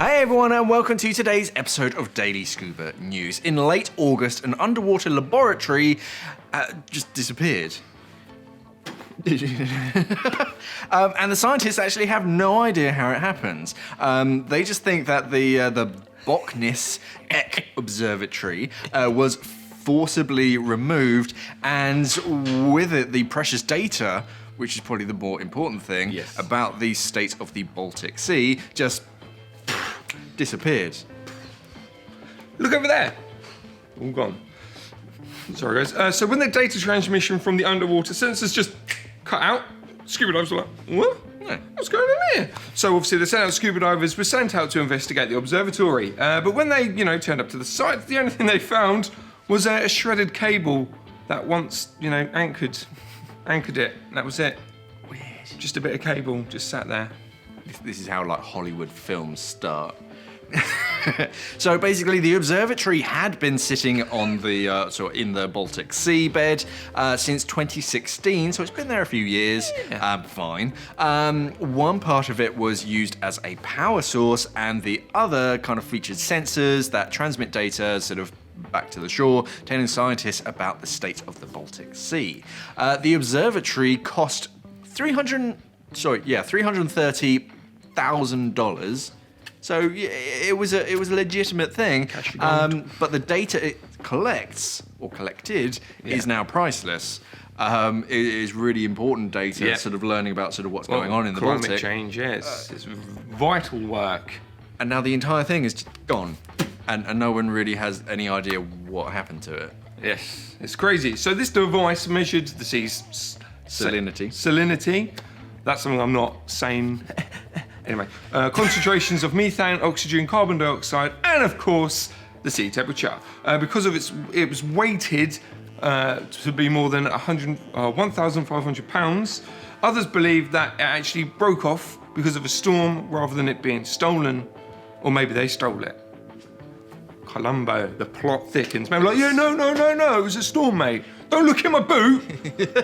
Hey everyone, and welcome to today's episode of Daily Scuba News. In late August, an underwater laboratory just disappeared. And the scientists actually have no idea how it happens. They just think that the Boknis Eck Observatory was forcibly removed, and with it the precious data, which is probably the more important thing, about the state of the Baltic Sea, just disappeared. Look over there. All gone. Sorry guys. So when the data transmission from the underwater sensors just cut out, scuba divers were like, what? What's going on here? So obviously the sent out scuba divers were sent out to investigate the observatory. But when they, turned up to the site, the only thing they found was a shredded cable that once, anchored it. That was it. Weird. Just a bit of cable, just sat there. This is how Hollywood films start. So basically, the observatory had been sitting on the in the Baltic Sea bed since 2016, so it's been there a few years. Fine. One part of it was used as a power source, and the other kind of featured sensors that transmit data sort of back to the shore, telling scientists about the state of the Baltic Sea. The observatory cost $330,000. So it was a legitimate thing, but the data it collected is now priceless. It is really important data, sort of learning about what's going on in the Baltic. Climate change, yes, it's vital work. And now the entire thing is just gone, and no one really has any idea what happened to it. Yes, it's crazy. So this device measured the sea's salinity. That's something I'm not saying. Anyway, concentrations of methane, oxygen, carbon dioxide, and of course the sea temperature. Because of it was weighted to be more than 1,500 pounds. Others believe that it actually broke off because of a storm rather than it being stolen, or maybe they stole it. Columbo, the plot thickens. Maybe like, no, it was a storm, mate. Don't look in my boot.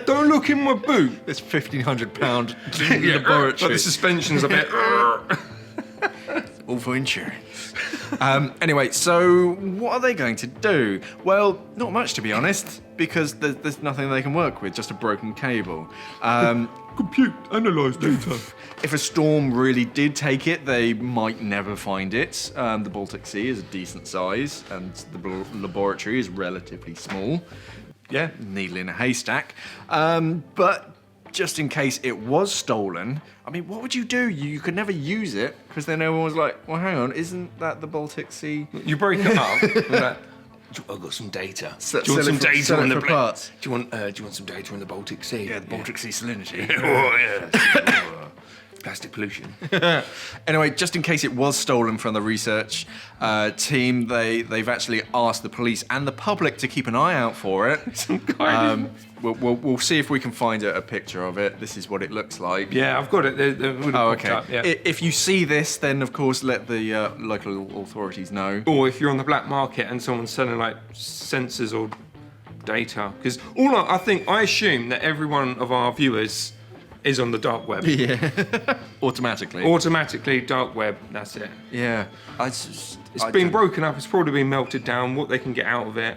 Don't look in my boot. This £1,500 laboratory. But the suspension's a bit. All for insurance. Anyway, so what are they going to do? Well, not much, to be honest, because there's nothing they can work with, just a broken cable. Compute, analyse data. If a storm really did take it, they might never find it. The Baltic Sea is a decent size, and the laboratory is relatively small. Yeah, needle in a haystack. But just in case it was stolen, I mean, what would you do? You could never use it, because then everyone was like, well, hang on, isn't that the Baltic Sea? You break it up. I've got some data. Do you want some data on the parts? Do you want some data on the Baltic Sea? Yeah, the Baltic Sea salinity. Oh yeah. Plastic pollution. Anyway, just in case it was stolen from the research team, they've actually asked the police and the public to keep an eye out for it. We'll see if we can find a picture of it. This is what it looks like. Yeah, I've got it. Okay. Up, yeah. If you see this, then of course let the local authorities know. Or if you're on the black market and someone's selling like sensors or data, because I assume that every one of our viewers is on the dark web. Yeah. Automatically, dark web, that's it. Yeah. It's been broken up, it's probably been melted down, what they can get out of it.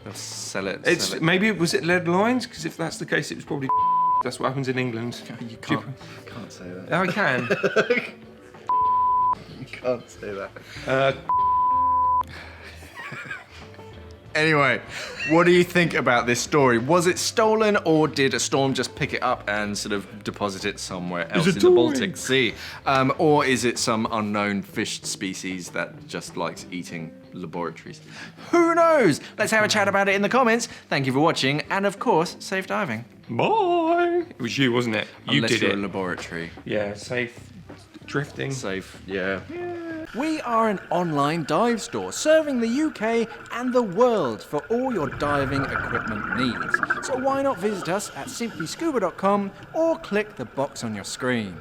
They'll sell it. Maybe, was it lead lines? Because if that's the case, it was probably that's what happens in England. You can't say that. I can. You can't say that. Anyway, what do you think about this story? Was it stolen, or did a storm just pick it up and sort of deposit it somewhere else in the Baltic Sea? Or is it some unknown fish species that just likes eating laboratories? Who knows? Let's have a chat about it in the comments. Thank you for watching, and of course, safe diving. Bye. It was you, wasn't it? Unless you did you're it. A laboratory. Yeah, safe drifting. Safe, yeah. We are an online dive store serving the UK and the world for all your diving equipment needs. So why not visit us at simplyscuba.com or click the box on your screen.